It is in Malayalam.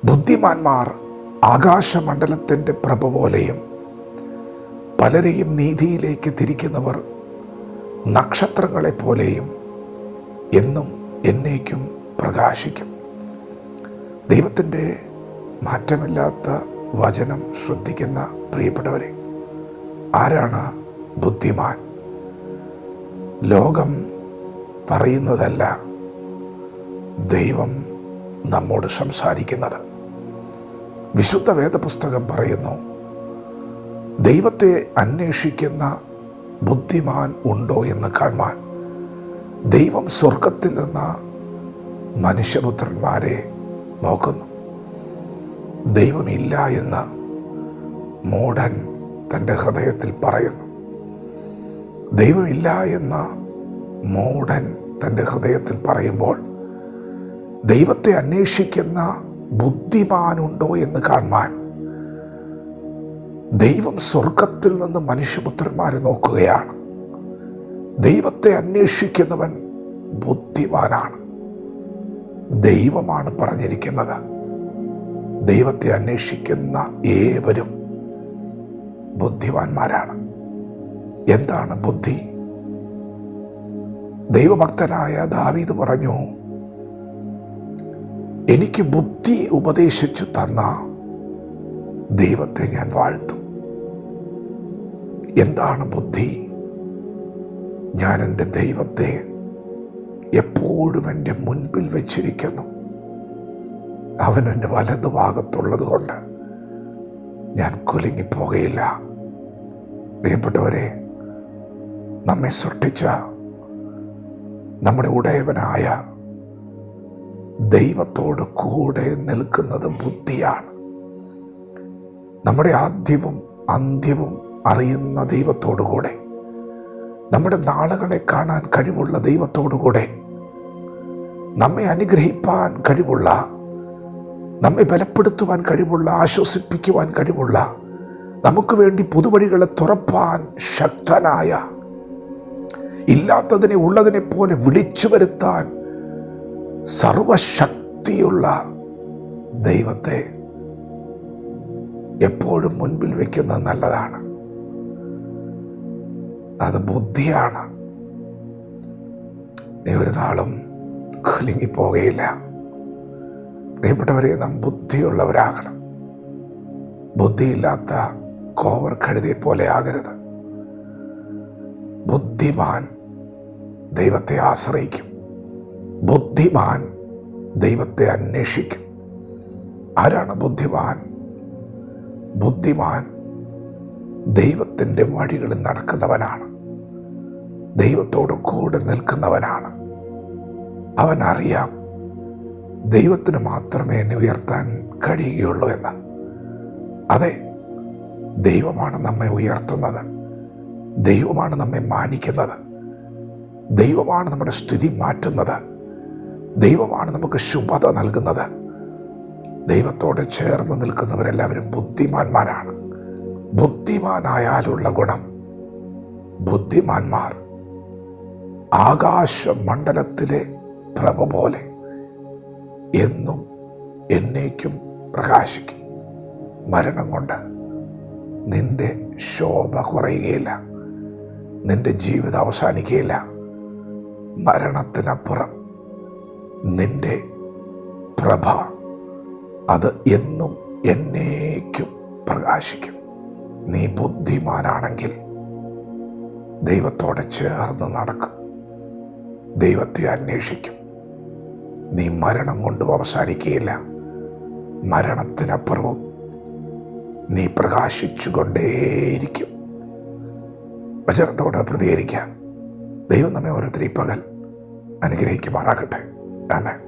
ബുദ്ധിമാന്മാർ ആകാശമണ്ഡലത്തിൻ്റെ പ്രഭ പോലെയും പലരെയും നീതിയിലേക്ക് തിരിക്കുന്നവർ നക്ഷത്രങ്ങളെപ്പോലെയും എന്നും എന്നേക്കും പ്രകാശിക്കും. ദൈവത്തിൻ്റെ മാറ്റമില്ലാത്ത വചനം ശ്രദ്ധിക്കുന്ന പ്രിയപ്പെട്ടവരെ, ആരാണ് ബുദ്ധിമാൻ? ലോകം പറയുന്നതല്ല ദൈവം നമ്മോട് സംസാരിക്കുന്നത്. വിശുദ്ധ വേദപുസ്തകം പറയുന്നു, ദൈവത്തെ അന്വേഷിക്കുന്ന ബുദ്ധിമാൻ ഉണ്ടോ എന്ന് കാണുവാൻ ദൈവം സ്വർഗത്തിൽ നിന്ന് മനുഷ്യപുത്രന്മാരെ നോക്കുന്നു. ദൈവമില്ല എന്ന് മൂഢൻ തൻ്റെ ഹൃദയത്തിൽ പറയുന്നു. ദൈവമില്ല എന്ന് മൂഢൻ തൻ്റെ ഹൃദയത്തിൽ പറയുമ്പോൾ ദൈവത്തെ അന്വേഷിക്കുന്ന ബുദ്ധിമാനുണ്ടോ എന്ന് കാണുവാൻ ദൈവം സ്വർഗത്തിൽ നിന്ന് മനുഷ്യപുത്രന്മാരെ നോക്കുകയാണ്. ദൈവത്തെ അന്വേഷിക്കുന്നവൻ ബുദ്ധിമാനാണ്. ദൈവമാണ് പറഞ്ഞിരിക്കുന്നത്, ദൈവത്തെ അന്വേഷിക്കുന്ന ഏവരും ബുദ്ധിമാന്മാരാണ്. എന്താണ് ബുദ്ധി? ദൈവഭക്തനായ ദാവീദ് പറഞ്ഞു, എനിക്ക് ബുദ്ധി ഉപദേശിച്ചു തന്ന ദൈവത്തെ ഞാൻ വാഴ്ത്തും. എന്താണ് ബുദ്ധി? ഞാൻ എൻ്റെ ദൈവത്തെ എപ്പോഴും എൻ്റെ മുൻപിൽ വെച്ചിരിക്കുന്നു. അവൻ എൻ്റെ വലതുഭാഗത്തുള്ളത് കൊണ്ട് ഞാൻ കുലുങ്ങിപ്പോകയില്ല. പ്രിയപ്പെട്ടവരെ, നമ്മെ സൃഷ്ടിച്ച നമ്മുടെ ഉടയവനായ ദൈവത്തോട് കൂടെ നിൽക്കുന്നത് ബുദ്ധിയാണ്. നമ്മുടെ ആദ്യവും അന്ത്യവും അറിയുന്ന ദൈവത്തോടു കൂടെ, നമ്മുടെ നാളുകളെ കാണാൻ കഴിവുള്ള ദൈവത്തോടു കൂടെ, നമ്മെ അനുഗ്രഹിപ്പാൻ കഴിവുള്ള, നമ്മെ ബലപ്പെടുത്തുവാൻ കഴിവുള്ള, ആശ്വസിപ്പിക്കുവാൻ കഴിവുള്ള, നമുക്ക് വേണ്ടി പുതുവഴികളെ തുറപ്പാൻ ശക്തനായ, ഇല്ലാത്തതിനെ ഉള്ളതിനെ പോലെ വിളിച്ചു വരുത്താൻ സർവശക്തിയുള്ള ദൈവത്തെ എപ്പോഴും മുൻപിൽ വയ്ക്കുന്നത് നല്ലതാണ്. അത് ബുദ്ധിയാണ്. നീ ഒരു നാളും കുലുങ്ങിപ്പോകയില്ല. പ്രിയപ്പെട്ടവരെ, നാം ബുദ്ധിയുള്ളവരാകണം. ബുദ്ധിയില്ലാത്ത കോവർ കഴുതയെ പോലെ ആകരുത്. ബുദ്ധിമാൻ ദൈവത്തെ ആശ്രയിക്കും. ബുദ്ധിമാൻ ദൈവത്തെ അന്വേഷിക്കും. ആരാണ് ബുദ്ധിമാൻ? ബുദ്ധിമാൻ ദൈവത്തിൻ്റെ വഴികളിൽ നടക്കുന്നവനാണ്. ദൈവത്തോട് കൂടെ നിൽക്കുന്നവനാണ്. അവൻ അറിയാം ദൈവത്തിന് മാത്രമേ എന്നെ ഉയർത്താൻ കഴിയുകയുള്ളൂ എന്ന്. അതെ, ദൈവമാണ് നമ്മെ ഉയർത്തുന്നത്. ദൈവമാണ് നമ്മെ മാനിക്കുന്നത്. ദൈവമാണ് നമ്മുടെ സ്ഥിതി മാറ്റുന്നത്. ദൈവമാണ് നമുക്ക് ശുഭത നൽകുന്നത്. ദൈവത്തോട് ചേർന്ന് നിൽക്കുന്നവരെല്ലാവരും ബുദ്ധിമാന്മാരാണ്. ബുദ്ധിമാനായാലുള്ള ഗുണം, ബുദ്ധിമാന്മാർ ആകാശമണ്ഡലത്തിലെ പ്രഭ പോലെ എന്നും എന്നേക്കും പ്രകാശിക്കും. മരണം കൊണ്ട് നിന്റെ ശോഭ കുറയുകയില്ല. നിന്റെ ജീവിതം അവസാനിക്കുകയില്ല. മരണത്തിനപ്പുറം നിന്റെ പ്രഭ അത് എന്നും എന്നേക്കും പ്രകാശിക്കും. നീ ബുദ്ധിമാനാണെങ്കിൽ ദൈവത്തോടെ ചേർന്ന് നടക്കും. ദൈവത്തെ അന്വേഷിക്കും. നീ മരണം കൊണ്ട് അവസാനിക്കുകയില്ല. മരണത്തിനപ്പുറവും നീ പ്രകാശിച്ചുകൊണ്ടേയിരിക്കും. വചനത്തോട് പ്രതികരിക്കാൻ ദൈവം നമ്മെ ഓരോരുത്തരെയും പകൽ അനുഗ്രഹിക്കുമാറാകട്ടെ. ആമേൻ.